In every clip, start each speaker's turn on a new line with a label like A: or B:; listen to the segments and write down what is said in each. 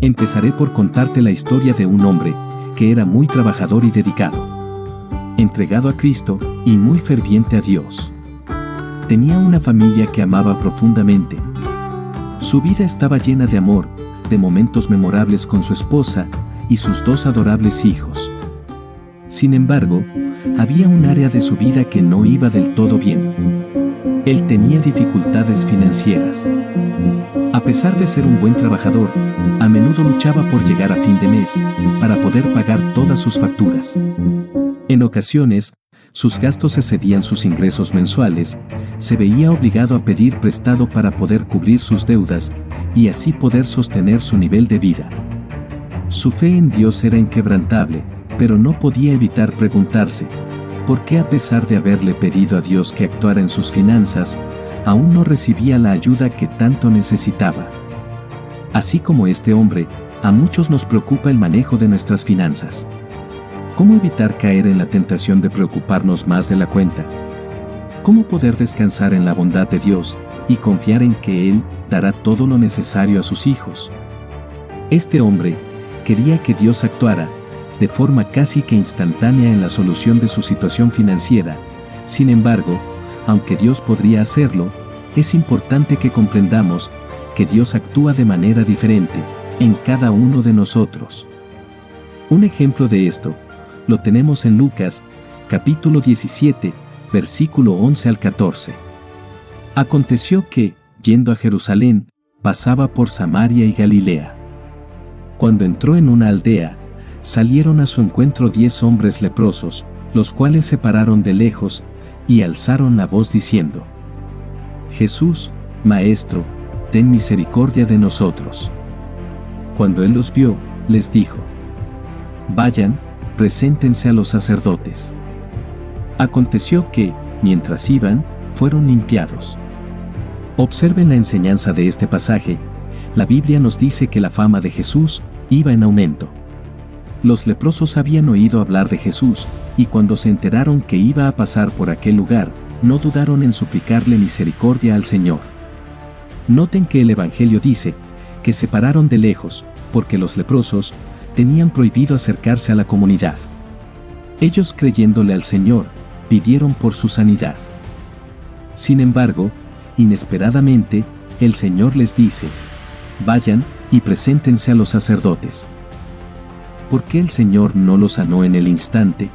A: Empezaré por contarte la historia de un hombre que era muy trabajador y dedicado, entregado a Cristo y muy ferviente a Dios. Tenía una familia que amaba profundamente. Su vida estaba llena de amor, de momentos memorables con su esposa y sus 2 adorables hijos. Sin embargo, había un área de su vida que no iba del todo bien. Él tenía dificultades financieras. A pesar de ser un buen trabajador, a menudo luchaba por llegar a fin de mes para poder pagar todas sus facturas. En ocasiones, sus gastos excedían sus ingresos mensuales, se veía obligado a pedir prestado para poder cubrir sus deudas y así poder sostener su nivel de vida. Su fe en Dios era inquebrantable, pero no podía evitar preguntarse, ¿por qué a pesar de haberle pedido a Dios que actuara en sus finanzas, aún no recibía la ayuda que tanto necesitaba? Así como este hombre, a muchos nos preocupa el manejo de nuestras finanzas. ¿Cómo evitar caer en la tentación de preocuparnos más de la cuenta? ¿Cómo poder descansar en la bondad de Dios y confiar en que Él dará todo lo necesario a sus hijos? Este hombre quería que Dios actuara de forma casi que instantánea en la solución de su situación financiera. Sin embargo, aunque Dios podría hacerlo, es importante que comprendamos que Dios actúa de manera diferente en cada uno de nosotros. Un ejemplo de esto lo tenemos en Lucas, capítulo 17, versículo 11 al 14. Aconteció que, yendo a Jerusalén, pasaba por Samaria y Galilea. Cuando entró en una aldea, salieron a su encuentro 10 hombres leprosos, los cuales se pararon de lejos y alzaron la voz diciendo: Jesús, Maestro, ten misericordia de nosotros. Cuando él los vio, les dijo: Vayan, preséntense a los sacerdotes. Aconteció que, mientras iban, fueron limpiados. Observen la enseñanza de este pasaje. La Biblia nos dice que la fama de Jesús iba en aumento. Los leprosos habían oído hablar de Jesús, y cuando se enteraron que iba a pasar por aquel lugar, no dudaron en suplicarle misericordia al Señor. Noten que el Evangelio dice que se pararon de lejos, porque los leprosos tenían prohibido acercarse a la comunidad. Ellos, creyéndole al Señor, pidieron por su sanidad. Sin embargo, inesperadamente, el Señor les dice: Vayan y preséntense a los sacerdotes. ¿Por qué el Señor no los sanó en el instante,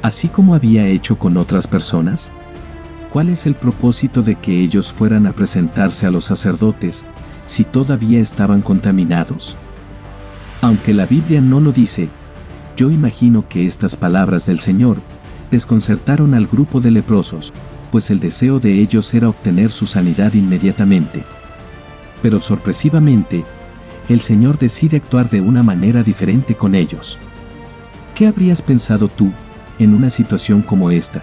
A: así como había hecho con otras personas? ¿Cuál es el propósito de que ellos fueran a presentarse a los sacerdotes si todavía estaban contaminados? Aunque la Biblia no lo dice, yo imagino que estas palabras del Señor desconcertaron al grupo de leprosos, pues el deseo de ellos era obtener su sanidad inmediatamente. Pero sorpresivamente, el Señor decide actuar de una manera diferente con ellos. ¿Qué habrías pensado tú en una situación como esta?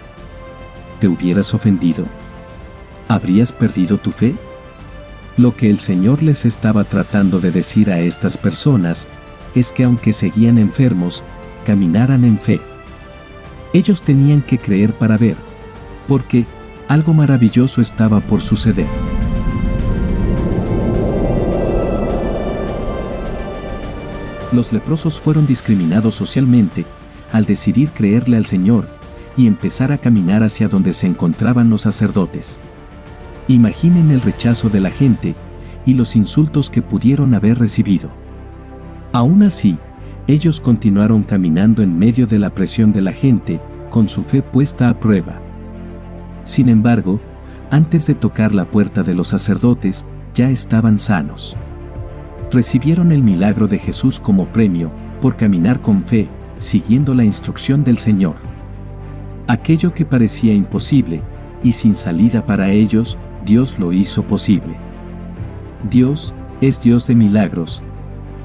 A: ¿Te hubieras ofendido? ¿Habrías perdido tu fe? Lo que el Señor les estaba tratando de decir a estas personas es que aunque seguían enfermos, caminaran en fe. Ellos tenían que creer para ver, porque algo maravilloso estaba por suceder. Los leprosos fueron discriminados socialmente al decidir creerle al Señor y empezar a caminar hacia donde se encontraban los sacerdotes. Imaginen el rechazo de la gente y los insultos que pudieron haber recibido. Aún así, ellos continuaron caminando en medio de la presión de la gente, con su fe puesta a prueba. Sin embargo, antes de tocar la puerta de los sacerdotes, ya estaban sanos. Recibieron el milagro de Jesús como premio por caminar con fe, siguiendo la instrucción del Señor. Aquello que parecía imposible y sin salida para ellos, Dios lo hizo posible. Dios es Dios de milagros.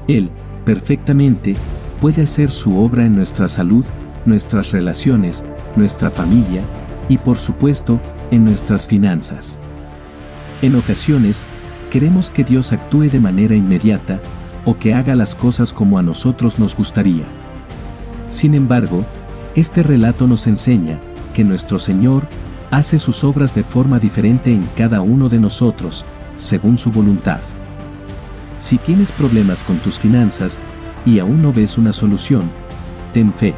A: Él, perfectamente, puede hacer su obra en nuestra salud, nuestras relaciones, nuestra familia y, por supuesto, en nuestras finanzas. En ocasiones, queremos que Dios actúe de manera inmediata o que haga las cosas como a nosotros nos gustaría. Sin embargo, este relato nos enseña que nuestro Señor hace sus obras de forma diferente en cada uno de nosotros, según su voluntad. Si tienes problemas con tus finanzas y aún no ves una solución, ten fe.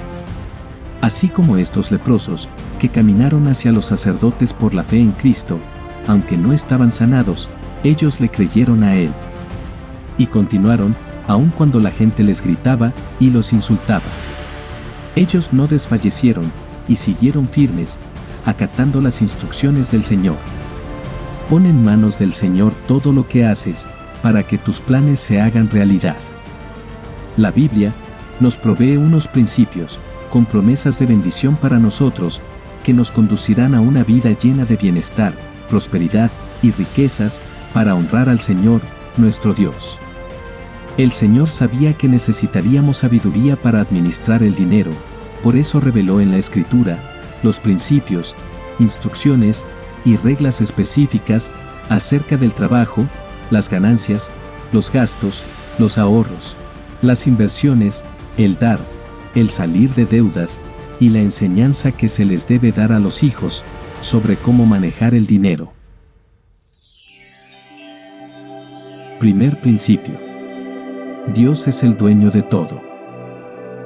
A: Así como estos leprosos, que caminaron hacia los sacerdotes por la fe en Cristo, aunque no estaban sanados, ellos le creyeron a Él. Y continuaron, aun cuando la gente les gritaba y los insultaba. Ellos no desfallecieron y siguieron firmes, acatando las instrucciones del Señor. Pon en manos del Señor todo lo que haces, para que tus planes se hagan realidad. La Biblia nos provee unos principios, con promesas de bendición para nosotros, que nos conducirán a una vida llena de bienestar, prosperidad y riquezas, para honrar al Señor, nuestro Dios. El Señor sabía que necesitaríamos sabiduría para administrar el dinero, por eso reveló en la Escritura los principios, instrucciones y reglas específicas acerca del trabajo, las ganancias, los gastos, los ahorros, las inversiones, el dar, el salir de deudas y la enseñanza que se les debe dar a los hijos sobre cómo manejar el dinero. Primer principio. Dios es el dueño de todo.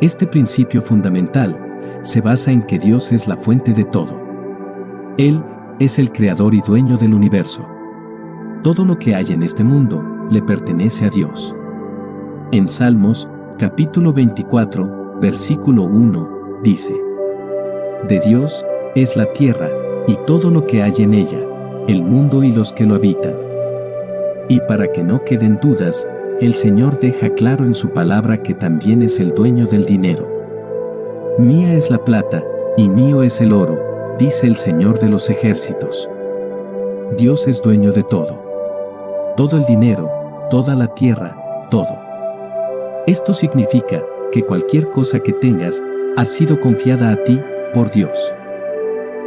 A: Este principio fundamental se basa en que Dios es la fuente de todo. Él es el creador y dueño del universo. Todo lo que hay en este mundo le pertenece a Dios. En Salmos, capítulo 24, versículo 1, dice: De Dios es la tierra y todo lo que hay en ella, el mundo y los que lo habitan. Y para que no queden dudas, el Señor deja claro en su palabra que también es el dueño del dinero. Mía es la plata, y mío es el oro, dice el Señor de los ejércitos. Dios es dueño de todo. Todo el dinero, toda la tierra, todo. Esto significa que cualquier cosa que tengas ha sido confiada a ti por Dios.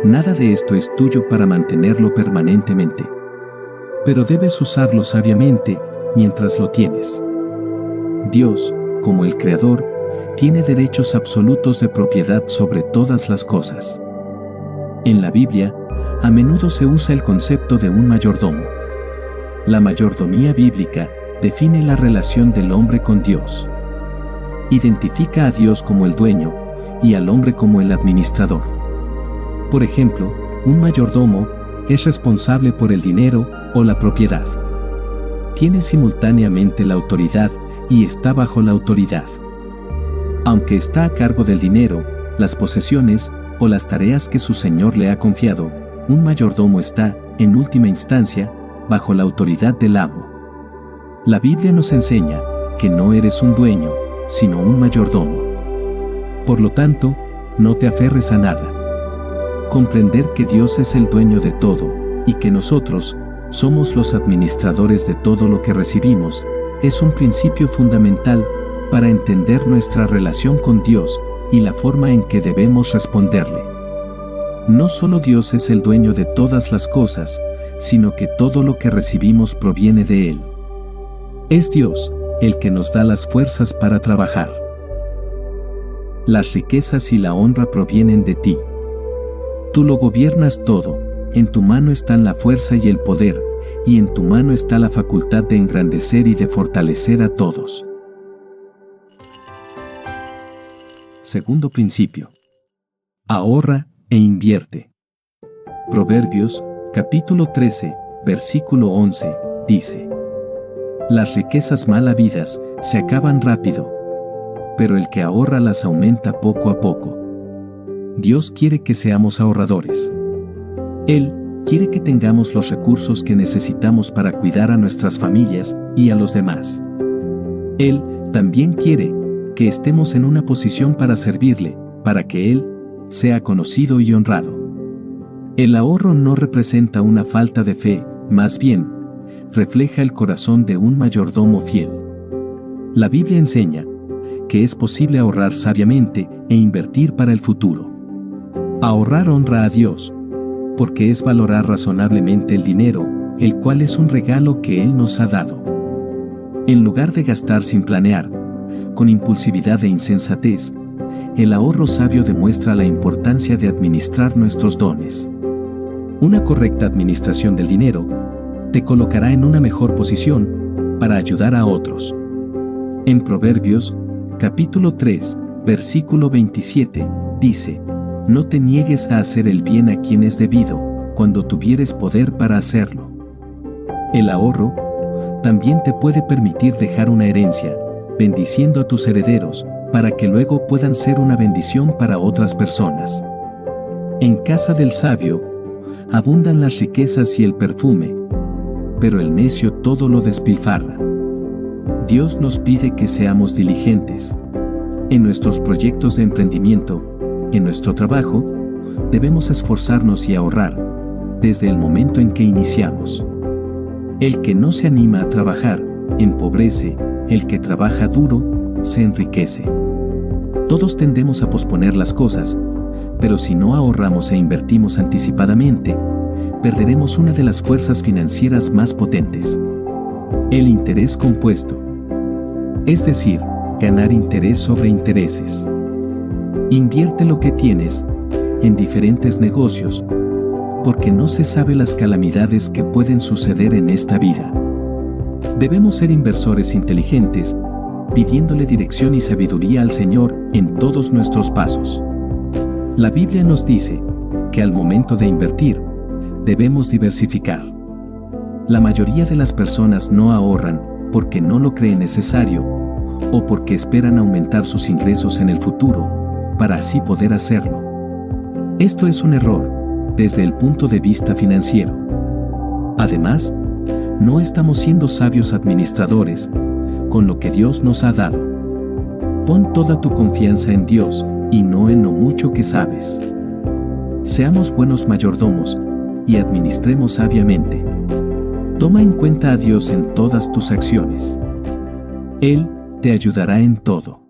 A: Nada de esto es tuyo para mantenerlo permanentemente. Pero debes usarlo sabiamente mientras lo tienes. Dios, como el Creador, tiene derechos absolutos de propiedad sobre todas las cosas. En la Biblia, a menudo se usa el concepto de un mayordomo. La mayordomía bíblica define la relación del hombre con Dios. Identifica a Dios como el dueño y al hombre como el administrador. Por ejemplo, un mayordomo es responsable por el dinero o la propiedad. Tiene simultáneamente la autoridad y está bajo la autoridad. Aunque está a cargo del dinero, las posesiones o las tareas que su señor le ha confiado, un mayordomo está, en última instancia, bajo la autoridad del amo. La Biblia nos enseña que no eres un dueño, sino un mayordomo. Por lo tanto, no te aferres a nada. Comprender que Dios es el dueño de todo, y que nosotros somos los administradores de todo lo que recibimos, es un principio fundamental para entender nuestra relación con Dios y la forma en que debemos responderle. No solo Dios es el dueño de todas las cosas, sino que todo lo que recibimos proviene de Él. Es Dios el que nos da las fuerzas para trabajar. Las riquezas y la honra provienen de ti. Tú lo gobiernas todo, en tu mano están la fuerza y el poder, y en tu mano está la facultad de engrandecer y de fortalecer a todos. Segundo principio. Ahorra e invierte. Proverbios, capítulo 13, versículo 11, dice: Las riquezas mal habidas se acaban rápido, pero el que ahorra las aumenta poco a poco. Dios quiere que seamos ahorradores. Él quiere que tengamos los recursos que necesitamos para cuidar a nuestras familias y a los demás. Él también quiere que estemos en una posición para servirle, para que Él sea conocido y honrado. El ahorro no representa una falta de fe, más bien, refleja el corazón de un mayordomo fiel. La Biblia enseña que es posible ahorrar sabiamente e invertir para el futuro. Ahorrar honra a Dios, porque es valorar razonablemente el dinero, el cual es un regalo que Él nos ha dado. En lugar de gastar sin planear, con impulsividad e insensatez, el ahorro sabio demuestra la importancia de administrar nuestros dones. Una correcta administración del dinero te colocará en una mejor posición para ayudar a otros. En Proverbios, capítulo 3, versículo 27, dice: no te niegues a hacer el bien a quien es debido, cuando tuvieres poder para hacerlo. El ahorro también te puede permitir dejar una herencia, bendiciendo a tus herederos, para que luego puedan ser una bendición para otras personas. En casa del sabio abundan las riquezas y el perfume, pero el necio todo lo despilfarra. Dios nos pide que seamos diligentes. En nuestros proyectos de emprendimiento, en nuestro trabajo, debemos esforzarnos y ahorrar, desde el momento en que iniciamos. El que no se anima a trabajar, empobrece; el que trabaja duro, se enriquece. Todos tendemos a posponer las cosas, pero si no ahorramos e invertimos anticipadamente, perderemos una de las fuerzas financieras más potentes: el interés compuesto. Es decir, ganar interés sobre intereses. Invierte lo que tienes en diferentes negocios, porque no se sabe las calamidades que pueden suceder en esta vida. Debemos ser inversores inteligentes, pidiéndole dirección y sabiduría al Señor en todos nuestros pasos. La Biblia nos dice que al momento de invertir, debemos diversificar. La mayoría de las personas no ahorran porque no lo creen necesario o porque esperan aumentar sus ingresos en el futuro para así poder hacerlo. Esto es un error desde el punto de vista financiero. Además, no estamos siendo sabios administradores con lo que Dios nos ha dado. Pon toda tu confianza en Dios y no en lo mucho que sabes. Seamos buenos mayordomos y administremos sabiamente. Toma en cuenta a Dios en todas tus acciones. Él te ayudará en todo.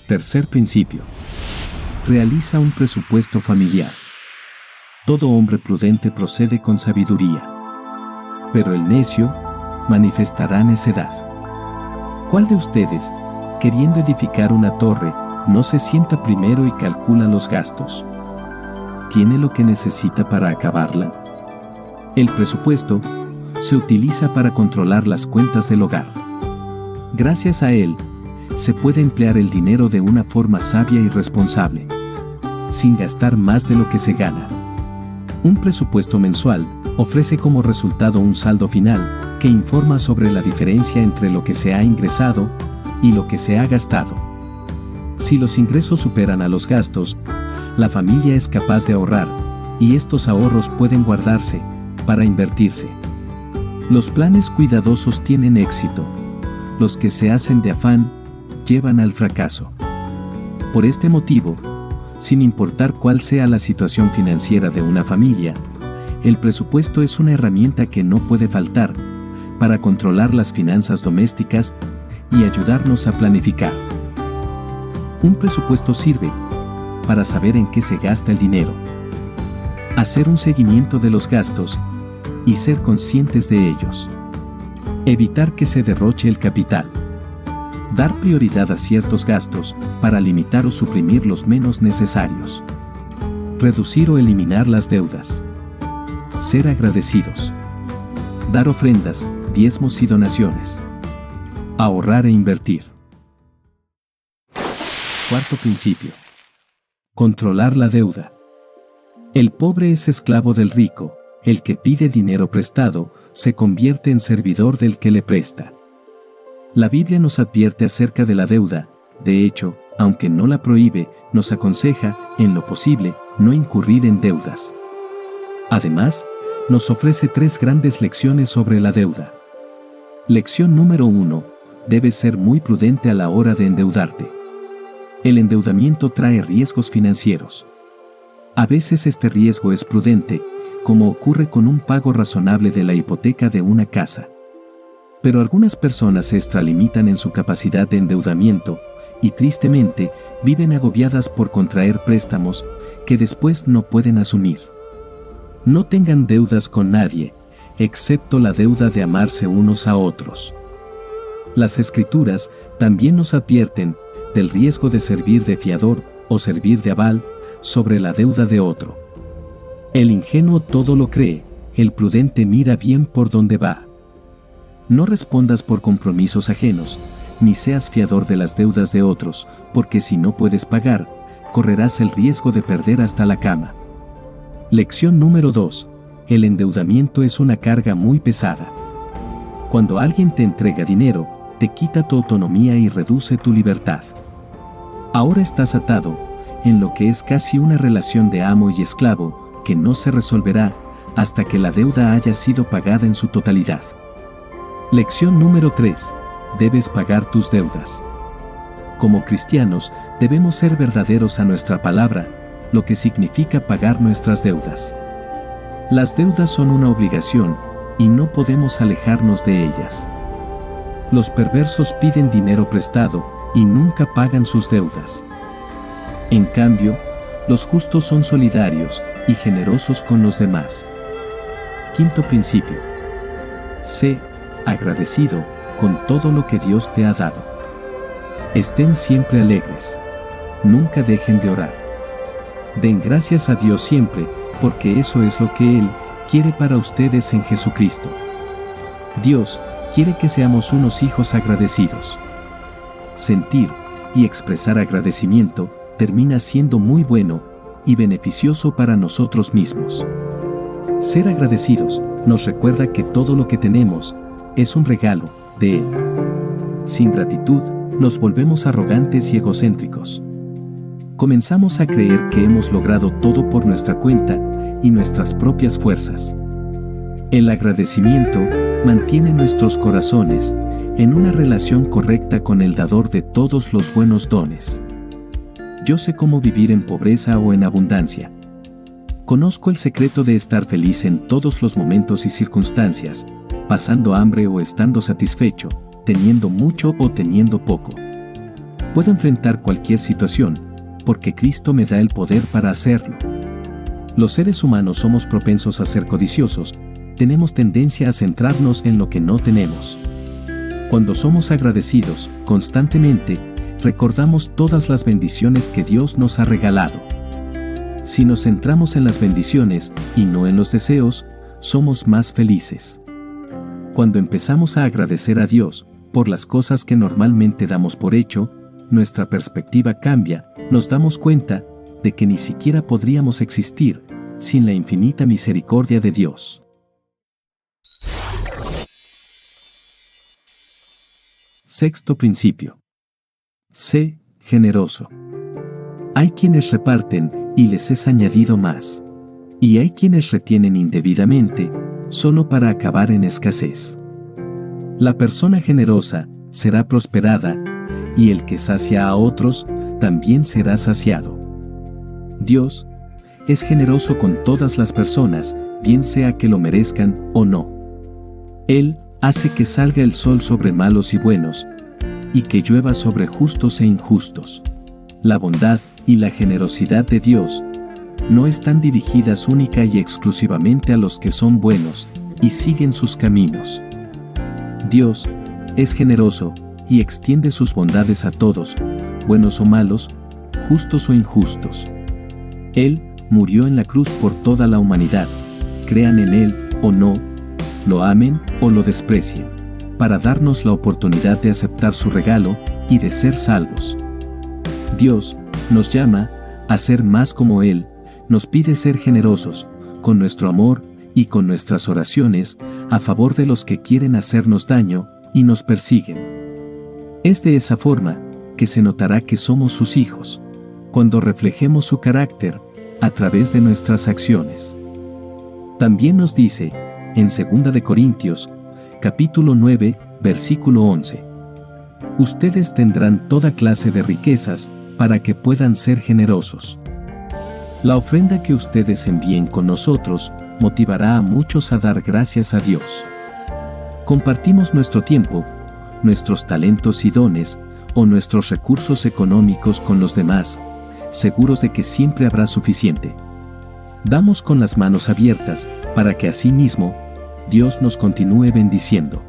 A: Tercer principio. Realiza un presupuesto familiar. Todo hombre prudente procede con sabiduría, pero el necio manifestará necedad. ¿Cuál de ustedes, queriendo edificar una torre, no se sienta primero y calcula los gastos? ¿Tiene lo que necesita para acabarla? El presupuesto se utiliza para controlar las cuentas del hogar. Gracias a él, se puede emplear el dinero de una forma sabia y responsable, sin gastar más de lo que se gana. Un presupuesto mensual ofrece como resultado un saldo final que informa sobre la diferencia entre lo que se ha ingresado y lo que se ha gastado. Si los ingresos superan a los gastos, la familia es capaz de ahorrar, y estos ahorros pueden guardarse para invertirse. Los planes cuidadosos tienen éxito. Los que se hacen de afán llevan al fracaso. Por este motivo, sin importar cuál sea la situación financiera de una familia, el presupuesto es una herramienta que no puede faltar para controlar las finanzas domésticas y ayudarnos a planificar. Un presupuesto sirve para saber en qué se gasta el dinero, hacer un seguimiento de los gastos y ser conscientes de ellos. Evitar que se derroche el capital. Dar prioridad a ciertos gastos para limitar o suprimir los menos necesarios. Reducir o eliminar las deudas. Ser agradecidos. Dar ofrendas, diezmos y donaciones. Ahorrar e invertir. Cuarto principio. Controlar la deuda. El pobre es esclavo del rico. El que pide dinero prestado se convierte en servidor del que le presta. La Biblia nos advierte acerca de la deuda. De hecho, aunque no la prohíbe, nos aconseja, en lo posible, no incurrir en deudas. Además, nos ofrece 3 grandes lecciones sobre la deuda. Lección número 1. Debes ser muy prudente a la hora de endeudarte. El endeudamiento trae riesgos financieros. A veces este riesgo es prudente, como ocurre con un pago razonable de la hipoteca de una casa. Pero algunas personas se extralimitan en su capacidad de endeudamiento y tristemente viven agobiadas por contraer préstamos que después no pueden asumir. No tengan deudas con nadie, excepto la deuda de amarse unos a otros. Las Escrituras también nos advierten del riesgo de servir de fiador o servir de aval sobre la deuda de otro. El ingenuo todo lo cree, el prudente mira bien por dónde va. No respondas por compromisos ajenos, ni seas fiador de las deudas de otros, porque si no puedes pagar, correrás el riesgo de perder hasta la cama. Lección número 2. El endeudamiento es una carga muy pesada. Cuando alguien te entrega dinero, te quita tu autonomía y reduce tu libertad. Ahora estás atado, en lo que es casi una relación de amo y esclavo, que no se resolverá hasta que la deuda haya sido pagada en su totalidad. Lección número 3. Debes pagar tus deudas. Como cristianos, debemos ser verdaderos a nuestra palabra, lo que significa pagar nuestras deudas. Las deudas son una obligación, y no podemos alejarnos de ellas. Los perversos piden dinero prestado, y nunca pagan sus deudas. En cambio, los justos son solidarios y generosos con los demás. Quinto principio. Sé agradecido con todo lo que Dios te ha dado. Estén siempre alegres. Nunca dejen de orar. Den gracias a Dios siempre, porque eso es lo que Él quiere para ustedes en Jesucristo. Dios quiere que seamos unos hijos agradecidos. Sentir y expresar agradecimiento termina siendo muy bueno y beneficioso para nosotros mismos. Ser agradecidos nos recuerda que todo lo que tenemos es un regalo de Él. Sin gratitud, nos volvemos arrogantes y egocéntricos. Comenzamos a creer que hemos logrado todo por nuestra cuenta y nuestras propias fuerzas. El agradecimiento mantiene nuestros corazones en una relación correcta con el dador de todos los buenos dones. Yo sé cómo vivir en pobreza o en abundancia. Conozco el secreto de estar feliz en todos los momentos y circunstancias, pasando hambre o estando satisfecho, teniendo mucho o teniendo poco. Puedo enfrentar cualquier situación, porque Cristo me da el poder para hacerlo. Los seres humanos somos propensos a ser codiciosos, tenemos tendencia a centrarnos en lo que no tenemos. Cuando somos agradecidos, constantemente, recordamos todas las bendiciones que Dios nos ha regalado. Si nos centramos en las bendiciones y no en los deseos, somos más felices. Cuando empezamos a agradecer a Dios por las cosas que normalmente damos por hecho, nuestra perspectiva cambia, nos damos cuenta de que ni siquiera podríamos existir sin la infinita misericordia de Dios. Sexto principio. Sé generoso. Hay quienes reparten y les es añadido más. Y hay quienes retienen indebidamente, solo para acabar en escasez. La persona generosa será prosperada, y el que sacia a otros también será saciado. Dios es generoso con todas las personas, bien sea que lo merezcan o no. Él hace que salga el sol sobre malos y buenos, y que llueva sobre justos e injustos. La bondad y la generosidad de Dios no están dirigidas única y exclusivamente a los que son buenos y siguen sus caminos. Dios es generoso y extiende sus bondades a todos, buenos o malos, justos o injustos. Él murió en la cruz por toda la humanidad, crean en Él o no, lo amen o lo desprecien, para darnos la oportunidad de aceptar su regalo y de ser salvos. Dios nos llama a ser más como Él, nos pide ser generosos, con nuestro amor y con nuestras oraciones, a favor de los que quieren hacernos daño y nos persiguen. Es de esa forma que se notará que somos sus hijos, cuando reflejemos su carácter a través de nuestras acciones. También nos dice, en 2 de Corintios, capítulo 9, versículo 11. Ustedes tendrán toda clase de riquezas para que puedan ser generosos. La ofrenda que ustedes envíen con nosotros motivará a muchos a dar gracias a Dios. Compartimos nuestro tiempo, nuestros talentos y dones, o nuestros recursos económicos con los demás, seguros de que siempre habrá suficiente. Damos con las manos abiertas, para que asimismo, Dios nos continúe bendiciendo.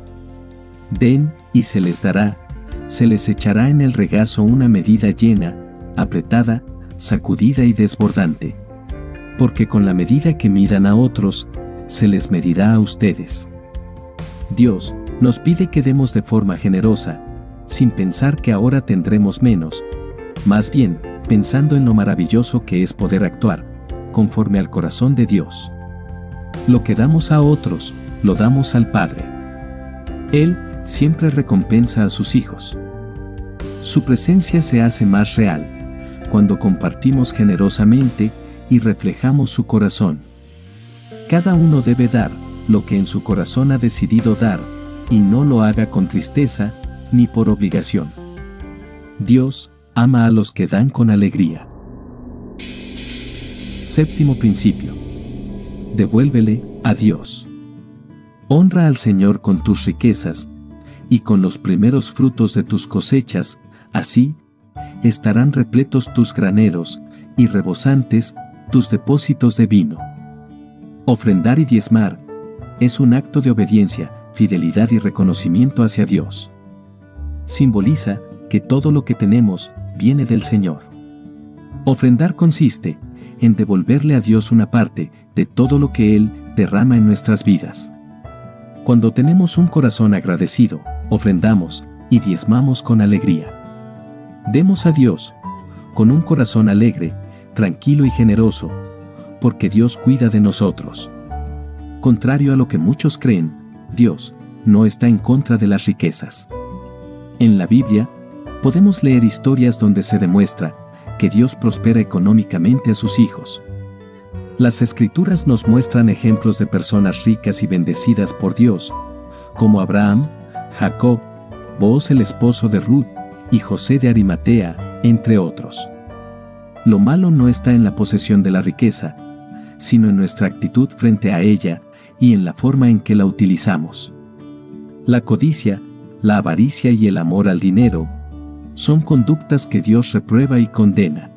A: Den, y se les dará, se les echará en el regazo una medida llena, apretada, sacudida y desbordante. Porque con la medida que midan a otros, se les medirá a ustedes. Dios Nos pide que demos de forma generosa, sin pensar que ahora tendremos menos, más bien, pensando en lo maravilloso que es poder actuar, conforme al corazón de Dios. Lo que damos a otros, lo damos al Padre. Él siempre recompensa a sus hijos. Su presencia se hace más real, cuando compartimos generosamente y reflejamos su corazón. Cada uno debe dar lo que en su corazón ha decidido dar, y no lo haga con tristeza, ni por obligación. Dios ama a los que dan con alegría. Séptimo principio. Devuélvele a Dios. Honra al Señor con tus riquezas, y con los primeros frutos de tus cosechas, así estarán repletos tus graneros, y rebosantes tus depósitos de vino. Ofrendar y diezmar es un acto de obediencia, fidelidad y reconocimiento hacia Dios. Simboliza que todo lo que tenemos viene del Señor. Ofrendar consiste en devolverle a Dios una parte de todo lo que Él derrama en nuestras vidas. Cuando tenemos un corazón agradecido, ofrendamos y diezmamos con alegría. Demos a Dios con un corazón alegre, tranquilo y generoso, porque Dios cuida de nosotros. Contrario a lo que muchos creen, Dios no está en contra de las riquezas. En la Biblia, podemos leer historias donde se demuestra que Dios prospera económicamente a sus hijos. Las Escrituras nos muestran ejemplos de personas ricas y bendecidas por Dios, como Abraham, Jacob, Booz el esposo de Ruth, y José de Arimatea, entre otros. Lo malo no está en la posesión de la riqueza, sino en nuestra actitud frente a ella y en la forma en que la utilizamos. La codicia, la avaricia y el amor al dinero son conductas que Dios reprueba y condena.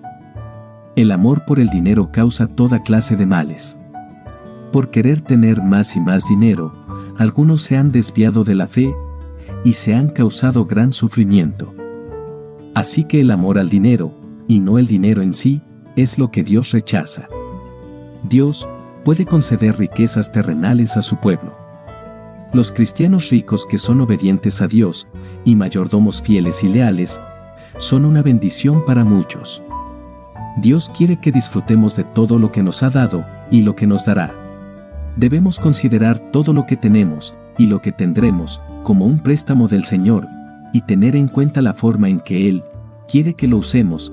A: El amor por el dinero causa toda clase de males. Por querer tener más y más dinero, algunos se han desviado de la fe y se han causado gran sufrimiento. Así que el amor al dinero, y no el dinero en sí, es lo que Dios rechaza. Dios puede conceder riquezas terrenales a su pueblo. Los cristianos ricos que son obedientes a Dios, y mayordomos fieles y leales, son una bendición para muchos. Dios quiere que disfrutemos de todo lo que nos ha dado, y lo que nos dará. Debemos considerar todo lo que tenemos, y lo que tendremos, como un préstamo del Señor, y tener en cuenta la forma en que Él quiere que lo usemos.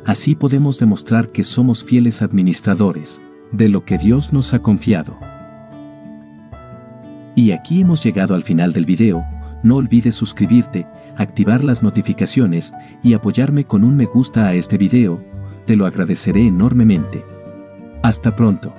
A: Así podemos demostrar que somos fieles administradores de lo que Dios nos ha confiado. Y aquí hemos llegado al final del video. No olvides suscribirte, activar las notificaciones y apoyarme con un me gusta a este video. Te lo agradeceré enormemente. Hasta pronto.